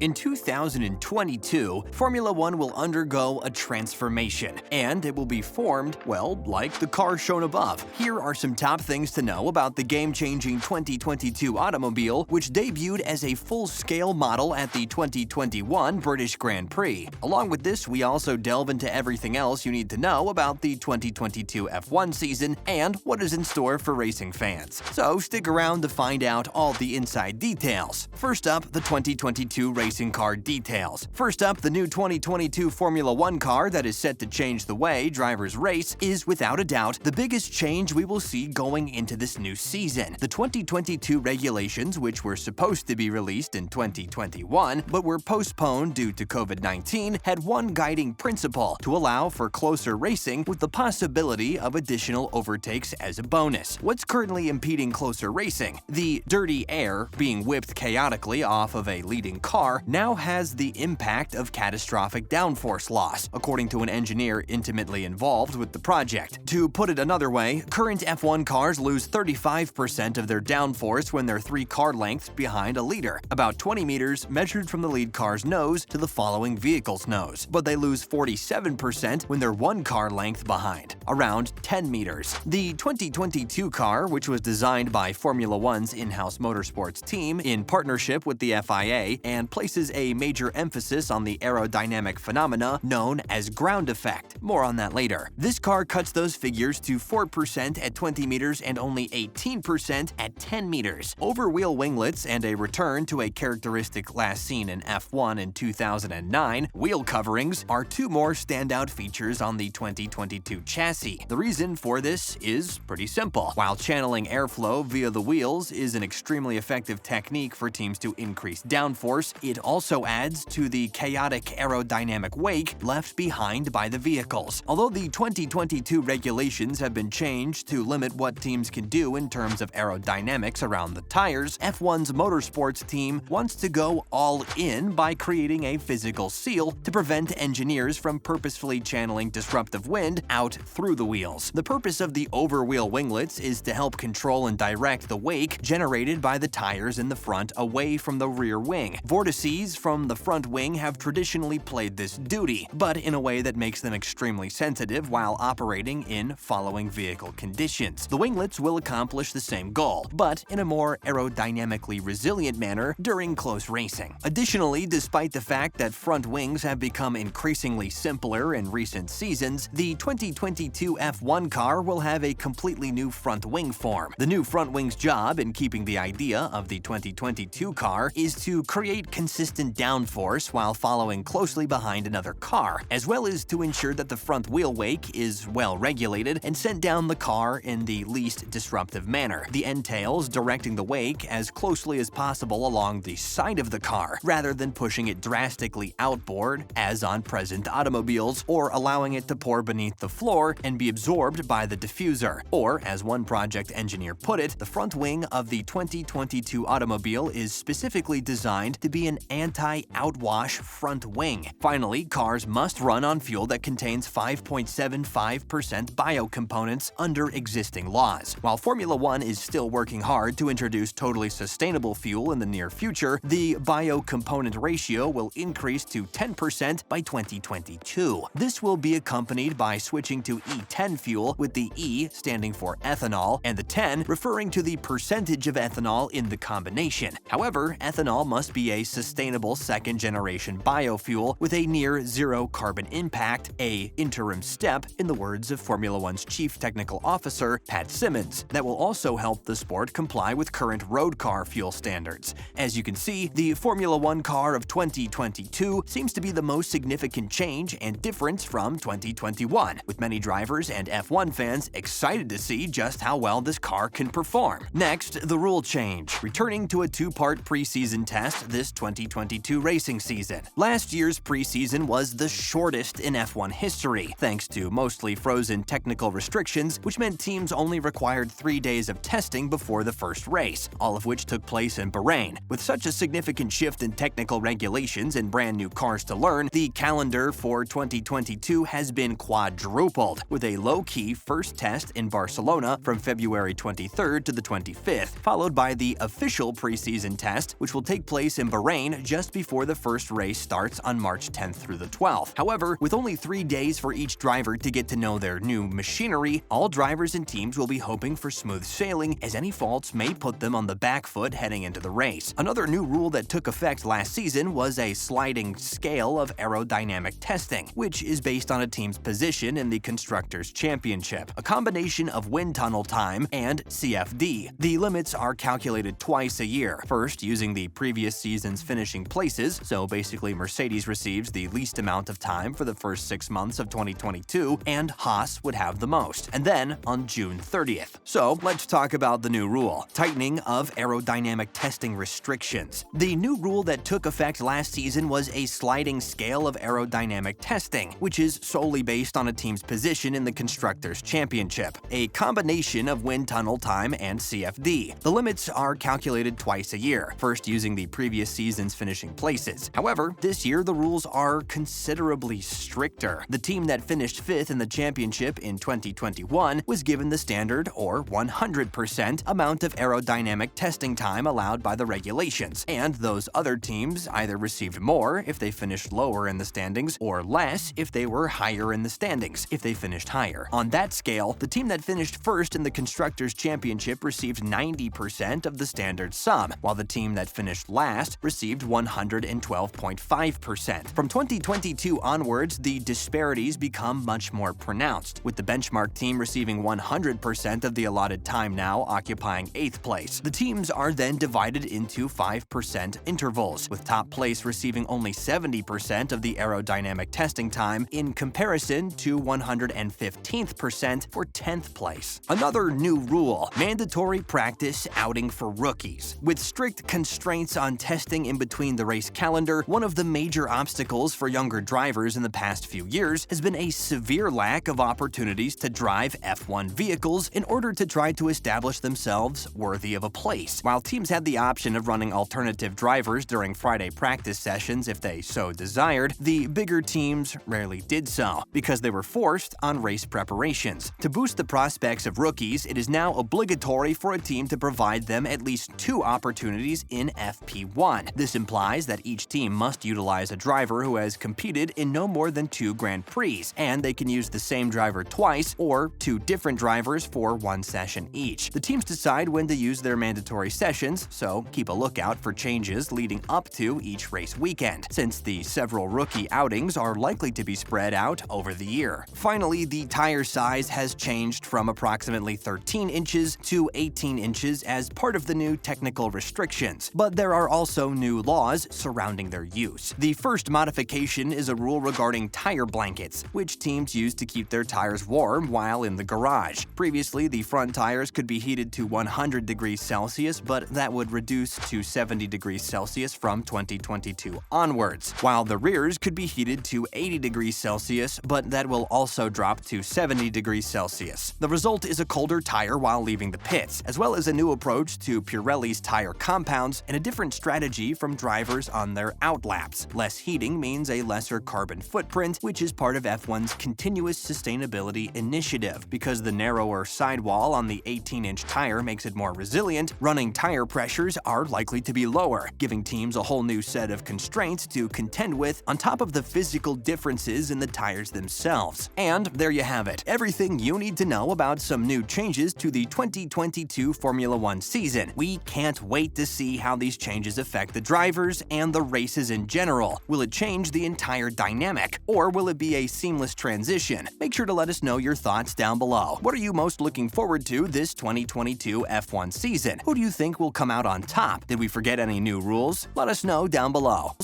In 2022, Formula One will undergo a transformation, and it will be formed, well, like the car shown above. Here are some top things to know about the game-changing 2022 automobile, which debuted as a full-scale model at the 2021 British Grand Prix. Along with this, we also delve into everything else you need to know about the 2022 F1 season and what is in store for racing fans. So stick around to find out all the inside details. First up, the 2022 racing car details. First up, the new 2022 Formula One car that is set to change the way drivers race is, without a doubt, the biggest change we will see going into this new season. The 2022 regulations, which were supposed to be released in 2021 but were postponed due to COVID-19, had one guiding principle: to allow for closer racing with the possibility of additional overtakes as a bonus. What's currently impeding closer racing? The dirty air being whipped chaotically off of a leading car now has the impact of catastrophic downforce loss, according to an engineer intimately involved with the project. To put it another way, current F1 cars lose 35% of their downforce when they're 3 car lengths behind a leader, about 20 meters measured from the lead car's nose to the following vehicle's nose, but they lose 47% when they're 1 car length behind, around 10 meters. The 2022 car, which was designed by Formula One's in-house motorsports team in partnership with the FIA and places a major emphasis on the aerodynamic phenomena known as ground effect. More on that later. This car cuts those figures to 4% at 20 meters and only 18% at 10 meters. Over-wheel winglets and a return to a characteristic last seen in F1 in 2009, wheel coverings, are 2 more standout features on the 2022 chassis. The reason for this is pretty simple. While channeling airflow via the wheels is an extremely effective technique for teams to increase downforce, it also adds to the chaotic aerodynamic wake left behind by the vehicles. Although the 2022 regulations have been changed to limit what teams can do in terms of aerodynamics around the tires, F1's motorsports team wants to go all in by creating a physical seal to prevent engineers from purposefully channeling disruptive wind out through the wheels. The purpose of the over-wheel winglets is to help control and direct the wake generated by the tires in the front away from the rear wing. Vortices from the front wing have traditionally played this duty, but in a way that makes them extremely sensitive while operating in following vehicle conditions. The winglets will accomplish the same goal, but in a more aerodynamically resilient manner during close racing. Additionally, despite the fact that front wings have become increasingly simpler in recent seasons, the 2022 F1 car will have a completely new front wing form. The new front wing's job, in keeping the idea of the 2022 car, is to create consistent downforce while following closely behind another car, as well as to ensure that the front wheel wake is well regulated and sent down the car in the least disruptive manner. The entails directing the wake as closely as possible along the side of the car, rather than pushing it drastically outboard, as on present automobiles, or allowing it to pour beneath the floor and be absorbed by the diffuser. Or, as one project engineer put it, the front wing of the 2022 automobile is specifically designed to be an anti-outwash front wing. Finally, cars must run on fuel that contains 5.75% biocomponents under existing laws. While Formula One is still working hard to introduce totally sustainable fuel in the near future, the biocomponent ratio will increase to 10% by 2022. This will be accompanied by switching to E10 fuel, with the E standing for ethanol and the 10 referring to the percentage of ethanol in the combination. However, ethanol must be a sustainable second-generation biofuel with a near-zero carbon impact, a interim step, in the words of Formula One's Chief Technical Officer, Pat Simmons, that will also help the sport comply with current road car fuel standards. As you can see, the Formula One car of 2022 seems to be the most significant change and difference from 2021, with many drivers and F1 fans excited to see just how well this car can perform. Next, the rule change, returning to a 2-part preseason test this 2022 racing season. Last year's preseason was the shortest in F1 history, thanks to mostly frozen technical restrictions, which meant teams only required 3 days of testing before the first race, all of which took place in Bahrain. With such a significant shift in technical regulations and brand new cars to learn, the calendar for 2022 has been quadrupled, with a low-key first test in Barcelona from February 23rd to the 25th, followed by the official preseason test, which will take place in Bahrain Spain just before the first race starts on March 10th through the 12th. However, with only 3 days for each driver to get to know their new machinery, all drivers and teams will be hoping for smooth sailing, as any faults may put them on the back foot heading into the race. Another new rule that took effect last season was a sliding scale of aerodynamic testing, which is based on a team's position in the Constructors' Championship, a combination of wind tunnel time and CFD. The limits are calculated twice a year, first using the previous season's finishing places, so basically Mercedes receives the least amount of time for the first 6 months of 2022, and Haas would have the most, and then on June 30th. So let's talk about the new rule: tightening of aerodynamic testing restrictions. The new rule that took effect last season was a sliding scale of aerodynamic testing, which is solely based on a team's position in the Constructors' Championship, a combination of wind tunnel time and CFD. The limits are calculated twice a year, first using the previous season's finishing places. However, this year the rules are considerably stricter. The team that finished 5th in the championship in 2021 was given the standard, or 100%, amount of aerodynamic testing time allowed by the regulations, and those other teams either received more if they finished lower in the standings, or less if they were higher in the standings if they finished higher. On that scale, the team that finished first in the Constructors' Championship received 90% of the standard sum, while the team that finished last received 112.5%. From 2022 onwards, the disparities become much more pronounced, with the benchmark team receiving 100% of the allotted time now occupying 8th place. The teams are then divided into 5% intervals, with top place receiving only 70% of the aerodynamic testing time in comparison to 115th% for 10th place. Another new rule: mandatory practice outing for rookies. With strict constraints on testing in between the race calendar, one of the major obstacles for younger drivers in the past few years has been a severe lack of opportunities to drive F1 vehicles in order to try to establish themselves worthy of a place. While teams had the option of running alternative drivers during Friday practice sessions if they so desired, the bigger teams rarely did so, because they were forced on race preparations. To boost the prospects of rookies, it is now obligatory for a team to provide them at least 2 opportunities in FP1. This implies that each team must utilize a driver who has competed in no more than 2 Grand Prix, and they can use the same driver twice or 2 different drivers for 1 session each. The teams decide when to use their mandatory sessions, so keep a lookout for changes leading up to each race weekend, since the several rookie outings are likely to be spread out over the year. Finally, the tire size has changed from approximately 13 inches to 18 inches as part of the new technical restrictions, but there are also new laws surrounding their use. The first modification is a rule regarding tire blankets, which teams use to keep their tires warm while in the garage. Previously, the front tires could be heated to 100 degrees Celsius, but that would reduce to 70 degrees Celsius from 2022 onwards, while the rears could be heated to 80 degrees Celsius, but that will also drop to 70 degrees Celsius. The result is a colder tire while leaving the pits, as well as a new approach to Pirelli's tire compounds and a different strategy from drivers on their outlaps. Less heating means a lesser carbon footprint, which is part of F1's continuous sustainability initiative. Because the narrower sidewall on the 18-inch tire makes it more resilient, running tire pressures are likely to be lower, giving teams a whole new set of constraints to contend with on top of the physical differences in the tires themselves. And there you have it, everything you need to know about some new changes to the 2022 Formula One season. We can't wait to see how these changes affect the drivers and the races in general. Will it change the entire dynamic, or will it be a seamless transition? Make sure to let us know your thoughts down below. What are you most looking forward to this 2022 F1 season? Who do you think will come out on top? Did we forget any new rules? Let us know down below.